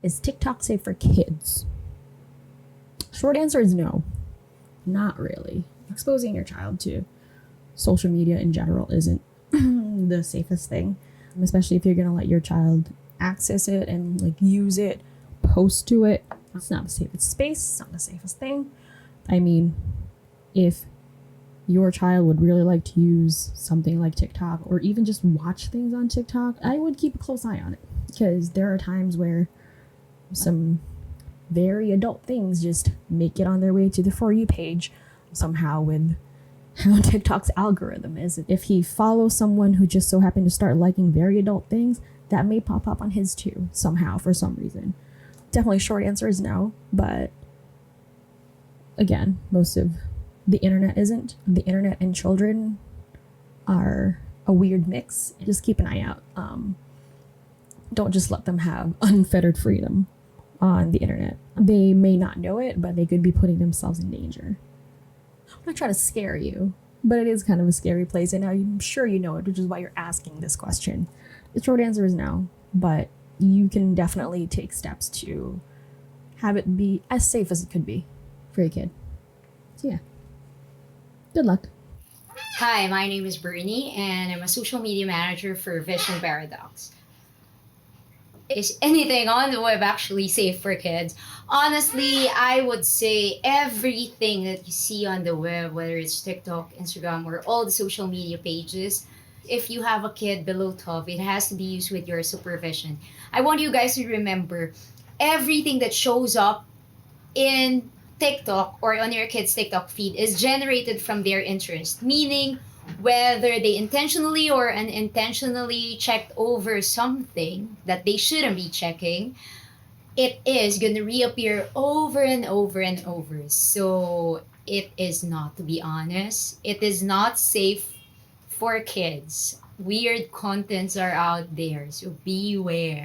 Is TikTok safe for kids? Short answer is no. Not really. Exposing your child to social media in general isn't the safest thing, especially if you're going to let your child access it and like use it, post to it. It's not the safest space. It's not the safest thing. I mean, if your child would really like to use something like TikTok or even just watch things on TikTok, I would keep a close eye on it, because there are times where some very adult things just make it on their way to the For You page somehow with how TikTok's algorithm is. If he follows someone who just so happened to start liking very adult things, that may pop up on his too somehow for some reason. Definitely short answer is no, but again, most of the internet isn't. The internet and children are a weird mix. Just keep an eye out. Don't just let them have unfettered freedom on the internet. They may not know it, but they could be putting themselves in danger. I'm not trying to scare you, but it is kind of a scary place, and I'm sure you know it, which is why you're asking this question. The short answer is no, but you can definitely take steps to have it be as safe as it could be for your kid. So yeah, good luck. Hi, my name is Bernie, and I'm a social media manager for Vision Paradox. Is anything on the web actually safe for kids? Honestly, I would say everything that you see on the web, whether it's TikTok, Instagram, or all the social media pages, if you have a kid below 12, it has to be used with your supervision. I want you guys to remember everything that shows up in TikTok or on your kid's TikTok feed is generated from their interest, meaning whether they intentionally or unintentionally checked over something that they shouldn't be checking, it is going to reappear over and over and over. So it is not, to be honest, it is not safe for kids. Weird contents are out there, so beware.